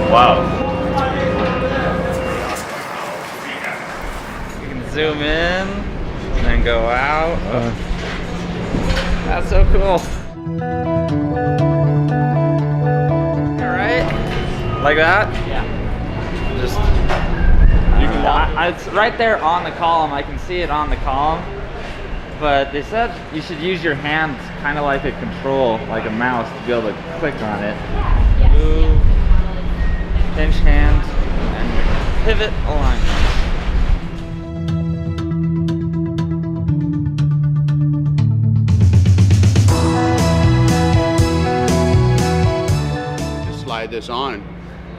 Wow. You can zoom in and then go out. That's so cool. Alright? Like that? Yeah. Just you can it's right there on the column. I can see it on the column. But they said you should use your hand kind of like a control, like a mouse, to be able to click on it. Move, pinch hand, and pivot alignment. Just slide this on.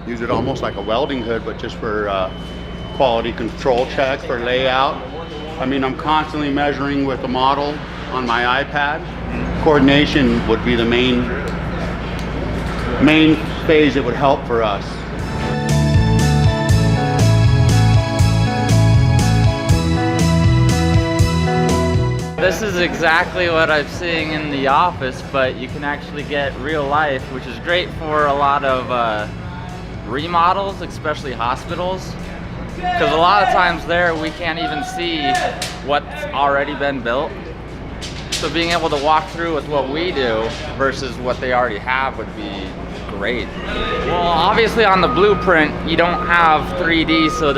Use it almost like a welding hood, but just for quality control checks, for layout. I mean, I'm constantly measuring with the model on my iPad. Coordination would be the main phase that would help for us. This is exactly what I'm seeing in the office, but you can actually get real life, which is great for a lot of remodels, especially hospitals. Because a lot of times there we can't even see what's already been built. So being able to walk through with what we do versus what they already have would be great. Well, obviously on the blueprint you don't have 3D, so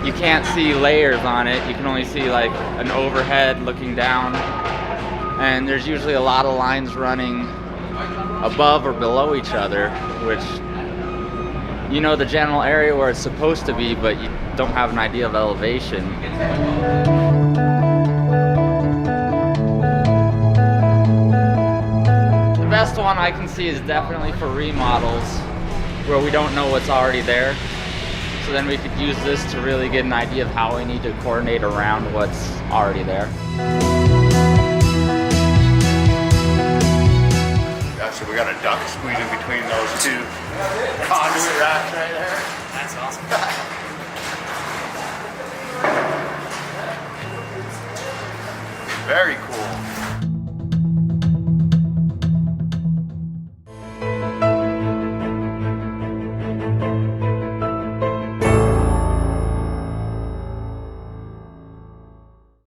you can't see layers on it. You can only see like an overhead looking down. And there's usually a lot of lines running above or below each other, which you know the general area where it's supposed to be, but you don't have an idea of elevation. The best one I can see is definitely for remodels where we don't know what's already there. So then we could use this to really get an idea of how we need to coordinate around what's already there. So we got a duct squeezing between those two conduit racks right there. That's awesome. Very cool.